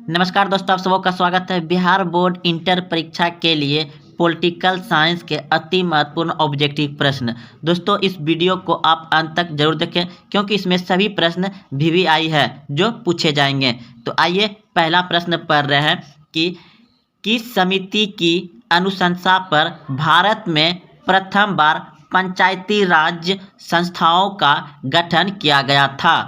नमस्कार दोस्तों, आप सबों का स्वागत है। बिहार बोर्ड इंटर परीक्षा के लिए पॉलिटिकल साइंस के अति महत्वपूर्ण ऑब्जेक्टिव प्रश्न। दोस्तों, इस वीडियो को आप अंत तक जरूर देखें क्योंकि इसमें सभी प्रश्न VVI है जो पूछे जाएंगे। तो आइए पहला प्रश्न पढ़ रहे हैं कि किस समिति की अनुशंसा पर भारत में प्रथम बार पंचायती राज संस्थाओं का गठन किया गया था।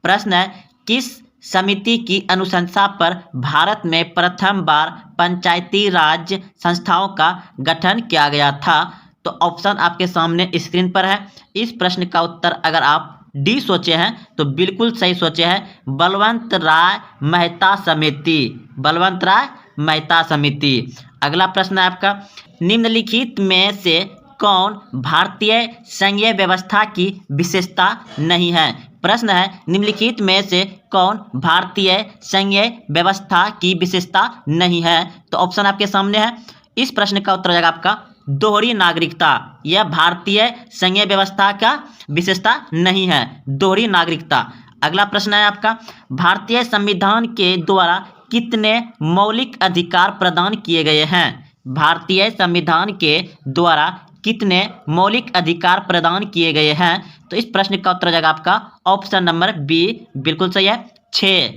प्रश्न है, किस समिति की अनुशंसा पर भारत में प्रथम बार पंचायती राज संस्थाओं का गठन किया गया था। तो ऑप्शन आपके सामने स्क्रीन पर है। इस प्रश्न का उत्तर अगर आप डी सोचे हैं तो बिल्कुल सही सोचे हैं, बलवंत राय मेहता समिति। बलवंत राय मेहता समिति। अगला प्रश्न है आपका, निम्नलिखित में से कौन भारतीय संघीय व्यवस्था की विशेषता नहीं है। प्रश्न है, निम्नलिखित में से कौन भारतीय संघीय व्यवस्था की विशेषता नहीं है। तो ऑप्शन आपके सामने है। इस प्रश्न का उत्तर हो जाएगा आपका दोहरी नागरिकता। यह भारतीय संघीय व्यवस्था का विशेषता नहीं है, दोहरी नागरिकता। अगला प्रश्न है आपका, भारतीय संविधान के द्वारा कितने मौलिक अधिकार प्रदान किए गए हैं। भारतीय संविधान के द्वारा कितने मौलिक अधिकार प्रदान किए गए हैं। तो इस प्रश्न का उत्तर हो जाएगा आपका ऑप्शन नंबर बी, बिल्कुल सही है, 6।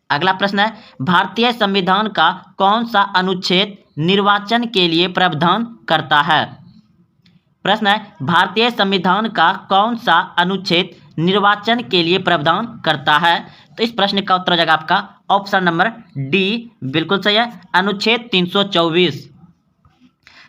अगला प्रश्न है, भारतीय संविधान का कौन सा अनुच्छेद निर्वाचन के लिए प्रावधान करता है। प्रश्न है, भारतीय संविधान का कौन सा अनुच्छेद निर्वाचन के लिए प्रावधान करता है। तो इस प्रश्न का उत्तर हो जाएगा आपका ऑप्शन नंबर डी, बिल्कुल सही है, अनुच्छेद 324।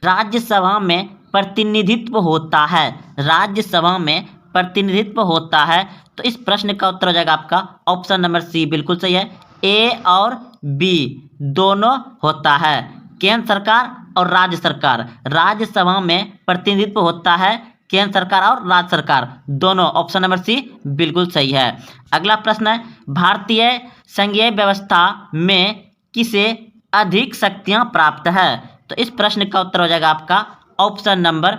राज्यसभा में प्रतिनिधित्व होता है। राज्यसभा में प्रतिनिधित्व होता है। तो इस प्रश्न का उत्तर हो जाएगा आपका ऑप्शन नंबर सी, बिल्कुल सही है, ए और बी दोनों होता है। केंद्र सरकार और राज्य सरकार, राज्यसभा में प्रतिनिधित्व होता है केंद्र सरकार और राज्य सरकार दोनों। ऑप्शन नंबर सी बिल्कुल सही है। अगला प्रश्न है, भारतीय संघीय व्यवस्था में किसे अधिक शक्तियां प्राप्त है। तो इस प्रश्न का उत्तर हो जाएगा आपका ऑप्शन नंबर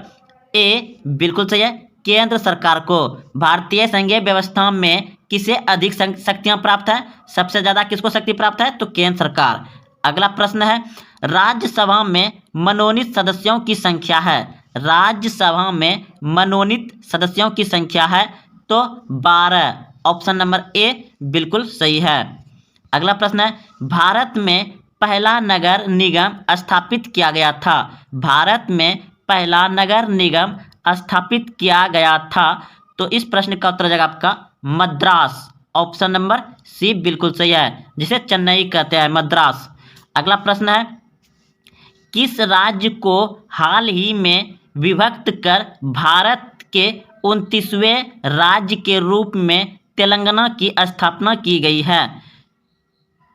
ए, बिल्कुल सही है, केंद्र सरकार को। भारतीय संघीय व्यवस्था में किसे अधिक शक्तियां प्राप्त है, सबसे ज्यादा किसको शक्ति प्राप्त है, तो केंद्र सरकार। अगला प्रश्न है, राज्यसभा में मनोनीत सदस्यों की संख्या है। राज्यसभा में मनोनीत सदस्यों की संख्या है तो 12। ऑप्शन नंबर ए बिल्कुल सही है। अगला प्रश्न है, भारत में पहला नगर निगम स्थापित किया गया था। भारत में पहला नगर निगम स्थापित किया गया था। तो इस प्रश्न का उत्तर हो जाएगा आपका मद्रास। ऑप्शन नंबर सी बिल्कुल सही है, जिसे चेन्नई कहते हैं, मद्रास। अगला प्रश्न है, किस राज्य को हाल ही में विभक्त कर भारत के 29वें राज्य के रूप में तेलंगाना की स्थापना की गई है।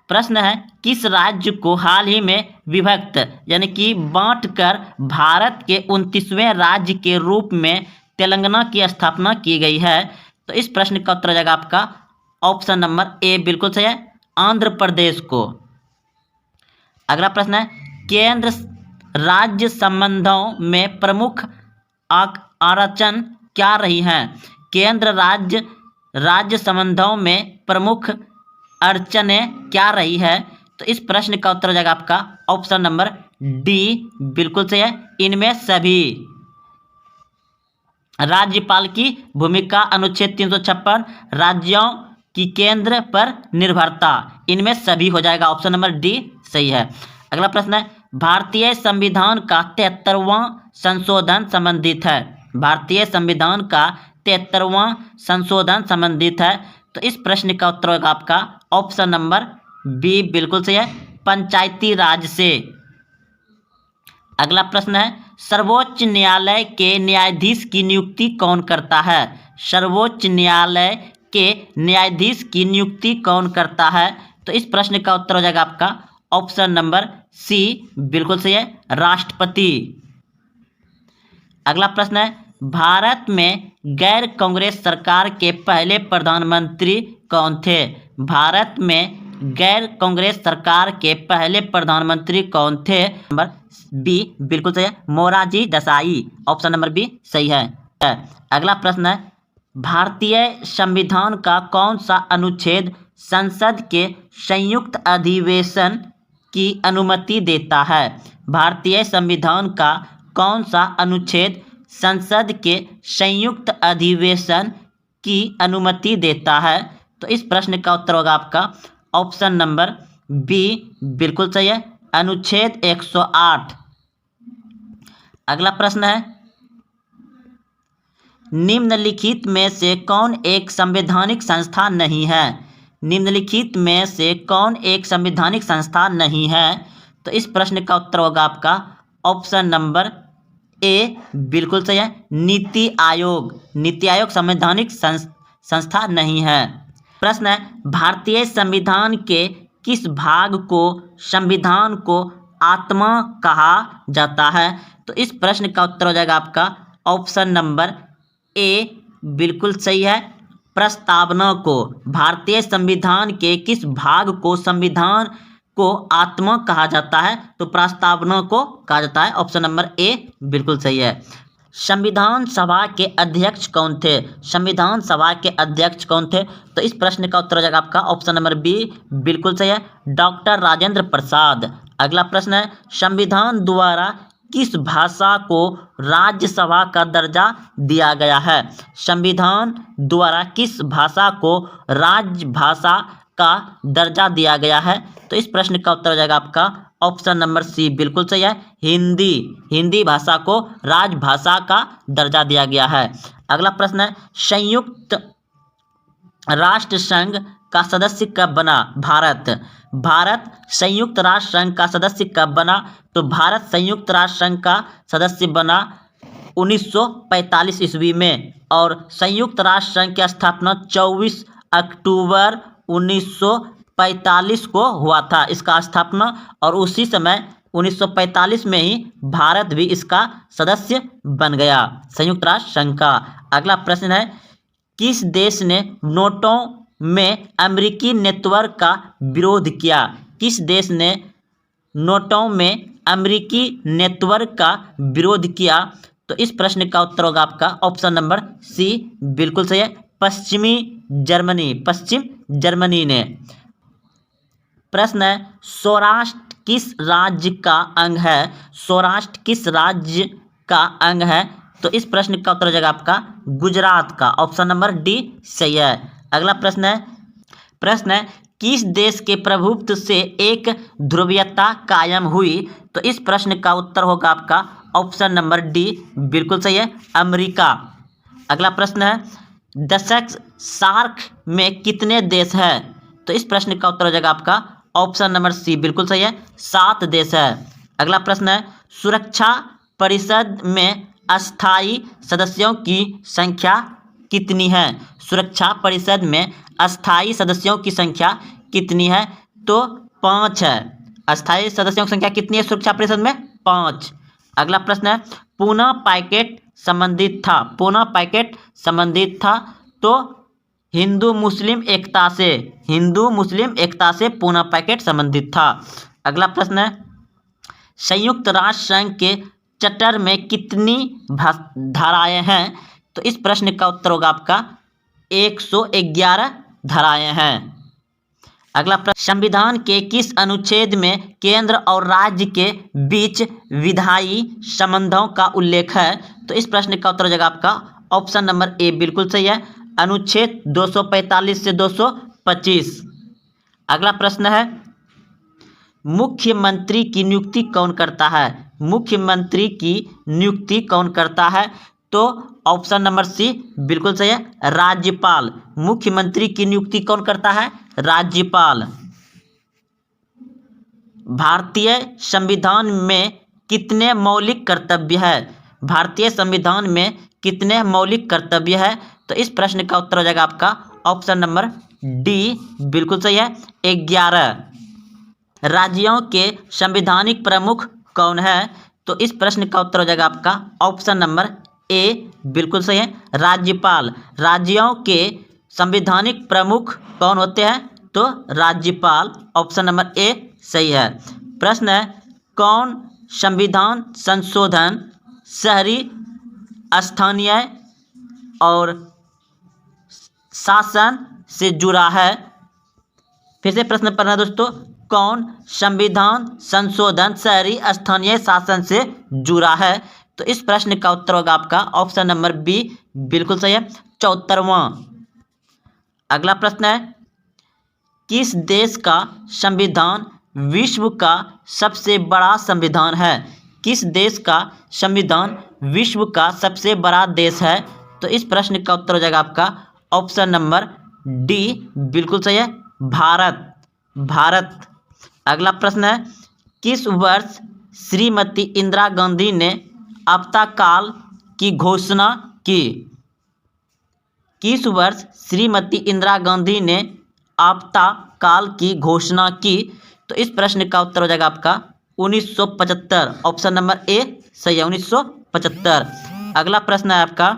प्रश्न है, किस राज्य को हाल ही में विभक्त यानी कि बांटकर भारत के 29वें राज्य के रूप में तेलंगाना की स्थापना की गई है। तो इस प्रश्न का उत्तर हो जाएगा आपका ऑप्शन नंबर ए, बिल्कुल सही है, आंध्र प्रदेश को। अगला प्रश्न है, केंद्र राज्य संबंधों में प्रमुख आरचन क्या रही हैं। केंद्र राज्य संबंधों में प्रमुख अड़चनें क्या रही है। तो इस प्रश्न का उत्तर हो जाएगा आपका ऑप्शन नंबर डी, बिल्कुल सही है, इनमें सभी। राज्यपाल की भूमिका, अनुच्छेद 356, राज्यों की केंद्र पर निर्भरता, इनमें सभी हो जाएगा। ऑप्शन नंबर डी सही है। अगला प्रश्न है, भारतीय संविधान का 73वां संशोधन संबंधित है। भारतीय संविधान का 73वां संशोधन संबंधित है। तो इस प्रश्न का उत्तर होगा आपका ऑप्शन नंबर बी, बिल्कुल सही है, पंचायती राज से। अगला प्रश्न है, सर्वोच्च न्यायालय के न्यायाधीश की नियुक्ति कौन करता है। सर्वोच्च न्यायालय के न्यायाधीश की नियुक्ति कौन करता है। तो इस प्रश्न का उत्तर हो जाएगा आपका ऑप्शन नंबर सी, बिल्कुल सही है, राष्ट्रपति। अगला प्रश्न है, भारत में गैर कांग्रेस सरकार के पहले प्रधानमंत्री कौन थे। भारत में गैर कांग्रेस सरकार के पहले प्रधानमंत्री कौन थे। नंबर बी बिल्कुल सही है, Morarji Desai. Option number B सही है। अगला प्रश्न है, भारतीय संविधान का कौन सा अनुच्छेद संसद के संयुक्त अधिवेशन की अनुमति देता है? भारतीय संविधान का कौन सा अनुच्छेद संसद के संयुक्त अधिवेशन की अनुमति देता है? तो इस प्रश्न का उत्तर होगा आपका ऑप्शन नंबर बी, बिल्कुल सही है, अनुच्छेद 108। अगला प्रश्न है, निम्नलिखित में से कौन एक संवैधानिक संस्था नहीं है? निम्नलिखित में से कौन एक संवैधानिक संस्था नहीं है? तो इस प्रश्न का उत्तर होगा आपका ऑप्शन नंबर ए, बिल्कुल सही है, नीति आयोग। नीति आयोग संवैधानिक संस्था नहीं है। प्रश्न है, भारतीय संविधान के किस भाग को संविधान को आत्मा कहा जाता है? तो इस प्रश्न का उत्तर हो जाएगा आपका ऑप्शन नंबर ए, बिल्कुल सही है, प्रस्तावना को। भारतीय संविधान के किस भाग को संविधान को आत्मा कहा जाता है? तो प्रस्तावना को कहा जाता है। ऑप्शन नंबर ए बिल्कुल सही है। संविधान सभा के अध्यक्ष कौन थे? संविधान सभा के अध्यक्ष कौन थे? तो इस प्रश्न का उत्तर हो जाएगा आपका ऑप्शन नंबर बी, बिल्कुल सही है, डॉक्टर राजेंद्र प्रसाद। अगला प्रश्न है, संविधान द्वारा किस भाषा को राज्यसभा का दर्जा दिया गया है? संविधान द्वारा किस भाषा को राजभाषा का दर्जा दिया गया है? तो इस प्रश्न का उत्तर हो जाएगा आपका ऑप्शन नंबर सी, बिल्कुल सही है, हिंदी। हिंदी भाषा को राजभाषा का दर्जा दिया गया है। अगला प्रश्न है, संयुक्त राष्ट्र संघ का सदस्य कब बना? भारत संयुक्त राष्ट्र संघ का सदस्य कब बना? तो भारत संयुक्त राष्ट्र संघ का सदस्य बना 1945 ईस्वी में, और संयुक्त राष्ट्र संघ की स्थापना 24 अक्टूबर 1945 को हुआ था इसका स्थापना, और उसी समय 1945 में ही भारत भी इसका सदस्य बन गया संयुक्त राष्ट्र संघ का। अगला प्रश्न है, किस देश ने नोटों में अमेरिकी नेटवर्क का विरोध किया? किस देश ने नोटों में अमेरिकी नेटवर्क का विरोध किया? तो इस प्रश्न का उत्तर होगा आपका ऑप्शन नंबर सी, बिल्कुल सही है, पश्चिम जर्मनी ने। प्रश्न है, सौराष्ट्र किस राज्य का अंग है? सौराष्ट्र किस राज्य का अंग है? तो इस प्रश्न का उत्तर हो जाएगा आपका गुजरात का। ऑप्शन नंबर डी सही है। अगला प्रश्न है, किस देश के प्रभुत्व से एक ध्रुवीयता कायम हुई? तो इस प्रश्न का उत्तर होगा आपका ऑप्शन नंबर डी, बिल्कुल सही है, अमेरिका। अगला प्रश्न है, दशक सार्क में कितने देश हैं? तो इस प्रश्न का उत्तर हो जाएगा आपका ऑप्शन नंबर सी, बिल्कुल सही है, 7 देश है। अगला प्रश्न है, सुरक्षा परिषद में अस्थायी सदस्यों की संख्या कितनी है? सुरक्षा परिषद में अस्थायी सदस्यों की संख्या कितनी है? तो 5 है। अस्थायी सदस्यों की संख्या कितनी है सुरक्षा परिषद में? 5। अगला प्रश्न है, पुनः पैकेट संबंधित था तो हिंदू मुस्लिम एकता से पुनः पैकेट संबंधित था। अगला प्रश्न है, संयुक्त राष्ट्र संघ के चार्टर में कितनी धाराएं हैं? तो इस प्रश्न का उत्तर होगा आपका 111 धाराएं हैं। अगला प्रश्न, संविधान के किस अनुच्छेद में केंद्र और राज्य के बीच विधायी संबंधों का उल्लेख है? तो इस प्रश्न का उत्तर हो जाएगा आपका ऑप्शन नंबर ए, बिल्कुल सही है, अनुच्छेद 245 से 225। अगला प्रश्न है, मुख्यमंत्री की नियुक्ति कौन करता है? मुख्यमंत्री की नियुक्ति कौन करता है? तो ऑप्शन नंबर सी, बिल्कुल सही है, राज्यपाल। मुख्यमंत्री की नियुक्ति कौन करता है? राज्यपाल। भारतीय संविधान में कितने मौलिक कर्तव्य है? भारतीय संविधान में कितने मौलिक कर्तव्य है? तो इस प्रश्न का उत्तर हो जाएगा आपका ऑप्शन नंबर डी, बिल्कुल सही है, 11। राज्यों के संवैधानिक प्रमुख कौन है? तो इस प्रश्न का उत्तर हो जाएगा आपका ऑप्शन नंबर ए, बिल्कुल सही है, राज्यपाल। राज्यों के संवैधानिक प्रमुख कौन होते हैं? तो राज्यपाल। ऑप्शन नंबर ए सही है। प्रश्न है, कौन संविधान संशोधन शहरी, स्थानीय और शासन से जुड़ा है? फिर से प्रश्न पढ़ना दोस्तों, कौन संविधान संशोधन शहरी स्थानीय शासन से जुड़ा है? तो इस प्रश्न का उत्तर होगा आपका ऑप्शन नंबर बी, बिल्कुल सही है, 74वां। अगला प्रश्न है, किस देश का संविधान विश्व का सबसे बड़ा संविधान है? किस देश का संविधान विश्व का सबसे बड़ा देश है? तो इस प्रश्न का उत्तर हो जाएगा आपका ऑप्शन नंबर डी, बिल्कुल सही है, भारत। भारत। अगला प्रश्न है, किस वर्ष श्रीमती इंदिरा गांधी ने आपातकाल की घोषणा की? किस वर्ष श्रीमती इंदिरा गांधी ने आपातकाल की घोषणा की? तो इस प्रश्न का उत्तर हो जाएगा आपका 1975। ऑप्शन नंबर ए सही है, 1975। अगला प्रश्न है आपका,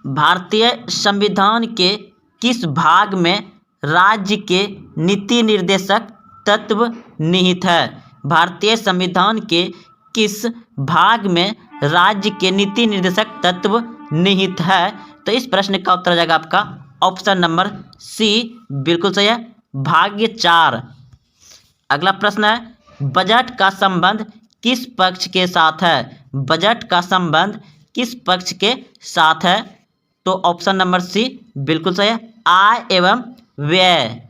भारतीय संविधान के किस भाग में राज्य के नीति निर्देशक तत्व निहित है? भारतीय संविधान के किस भाग में राज्य के नीति निर्देशक तत्व निहित है? तो इस प्रश्न का उत्तर हो जाएगा आपका ऑप्शन नंबर सी, बिल्कुल सही है, भाग 4। अगला प्रश्न है, बजट का संबंध किस पक्ष के साथ है? बजट का संबंध किस पक्ष के साथ है? तो ऑप्शन नंबर सी, बिल्कुल सही है, आय एवं व्यय।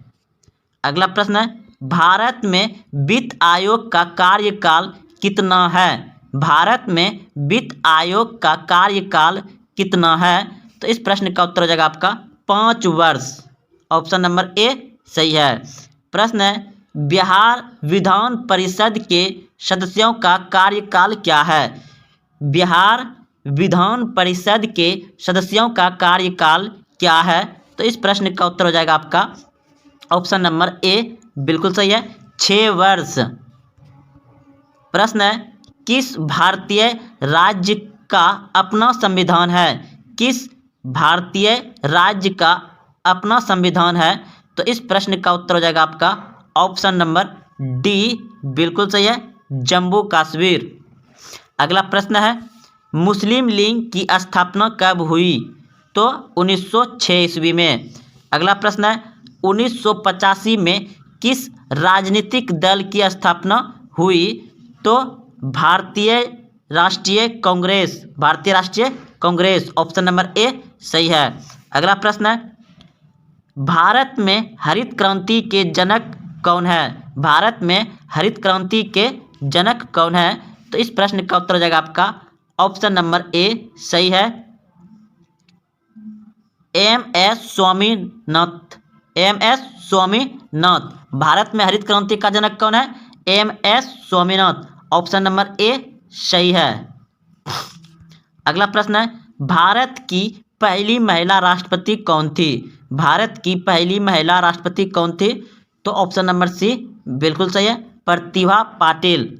अगला प्रश्न है, भारत में वित्त आयोग का कार्यकाल कितना है? भारत में वित्त आयोग का कार्यकाल कितना है? तो इस प्रश्न का उत्तर हो जाएगा आपका 5 वर्ष। ऑप्शन नंबर ए सही है। प्रश्न है, बिहार विधान परिषद के सदस्यों का कार्यकाल क्या है? बिहार विधान परिषद के सदस्यों का कार्यकाल क्या है? तो इस प्रश्न का उत्तर हो जाएगा आपका ऑप्शन नंबर ए, बिल्कुल सही है, 6 वर्ष। प्रश्न है, किस भारतीय राज्य का अपना संविधान है? किस भारतीय राज्य का अपना संविधान है? तो इस प्रश्न का उत्तर हो जाएगा आपका ऑप्शन नंबर डी, बिल्कुल सही है, जम्मू कश्मीर। अगला प्रश्न है, मुस्लिम लीग की स्थापना कब हुई? तो 1906 ईस्वी में। अगला प्रश्न है, 1985 में किस राजनीतिक दल की स्थापना हुई? तो भारतीय राष्ट्रीय कांग्रेस। भारतीय राष्ट्रीय कांग्रेस। ऑप्शन नंबर ए सही है। अगला प्रश्न है, भारत में हरित क्रांति के जनक कौन है? भारत में हरित क्रांति के जनक कौन है? तो इस प्रश्न का उत्तर हो जाएगा आपका ऑप्शन नंबर ए सही है, एम.एस. स्वामीनाथन। एम.एस. स्वामीनाथन। भारत में हरित क्रांति का जनक कौन है? M S. Swaminathan. Option number A सही है। अगला प्रश्न है, भारत की पहली महिला राष्ट्रपति कौन थी? भारत की पहली महिला राष्ट्रपति कौन थी? तो ऑप्शन नंबर सी, बिल्कुल सही है, प्रतिभा पाटिल।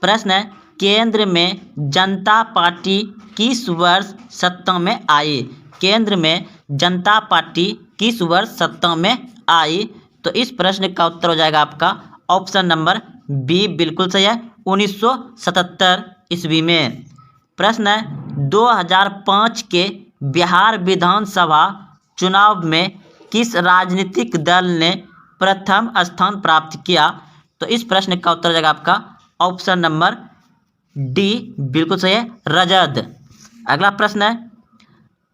प्रश्न है, केंद्र में जनता पार्टी किस वर्ष सत्ता में आई? केंद्र में जनता पार्टी किस वर्ष सत्ता में आई? तो इस प्रश्न का उत्तर हो जाएगा आपका ऑप्शन नंबर बी, बिल्कुल सही है, 1977 ईस्वी में। प्रश्न है, 2005 के बिहार विधानसभा चुनाव में किस राजनीतिक दल ने प्रथम स्थान प्राप्त किया? तो इस प्रश्न का उत्तर हो जाएगा आपका ऑप्शन नंबर डी, बिल्कुल सही है, रजद। अगला प्रश्न है,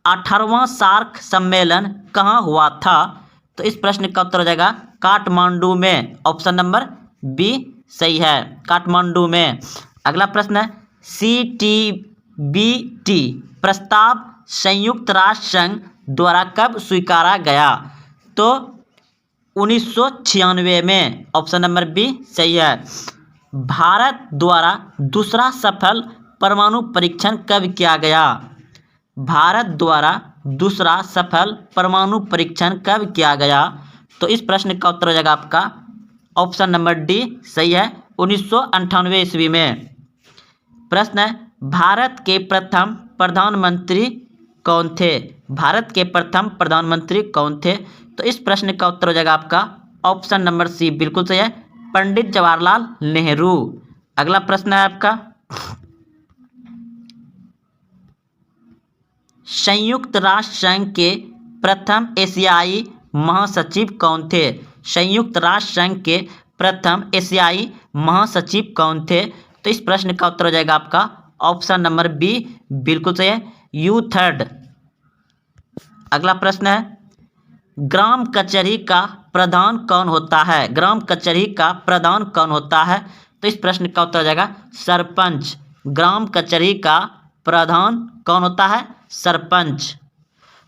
18वां सार्क सम्मेलन कहाँ हुआ था? तो इस प्रश्न का उत्तर हो जाएगा काठमांडू में। ऑप्शन नंबर बी सही है, काठमांडू में। अगला प्रश्न है, CTBT प्रस्ताव संयुक्त राष्ट्र संघ द्वारा कब स्वीकारा गया? तो 1996 में। ऑप्शन नंबर बी सही है। भारत द्वारा दूसरा सफल परमाणु परीक्षण कब किया गया? भारत द्वारा दूसरा सफल परमाणु परीक्षण कब किया गया? तो इस प्रश्न का उत्तर हो जाएगा आपका ऑप्शन नंबर डी सही है, 1998 ईस्वी में। प्रश्न है, भारत के प्रथम प्रधानमंत्री कौन थे? भारत के प्रथम प्रधानमंत्री कौन थे? तो इस प्रश्न का उत्तर हो जाएगा आपका ऑप्शन नंबर सी, बिल्कुल सही है, पंडित जवाहरलाल नेहरू। अगला प्रश्न है आपका, संयुक्त राष्ट्र संघ के प्रथम एशियाई महासचिव कौन थे? संयुक्त राष्ट्र संघ के प्रथम एशियाई महासचिव कौन थे? तो इस प्रश्न का उत्तर हो जाएगा आपका ऑप्शन नंबर बी, बिल्कुल सही है, यूथर्ड। अगला प्रश्न है, ग्राम कचहरी का प्रधान कौन होता है? ग्राम कचहरी का प्रधान कौन होता है? तो इस प्रश्न का उत्तर हो जाएगा सरपंच। ग्राम कचहरी का प्रधान कौन होता है? सरपंच।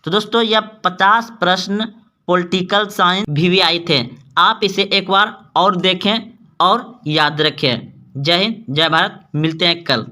तो दोस्तों यह 50 प्रश्न पॉलिटिकल साइंस VVI थे। आप इसे एक बार और देखें और याद रखें। जय हिंद, जय भारत, मिलते हैं कल।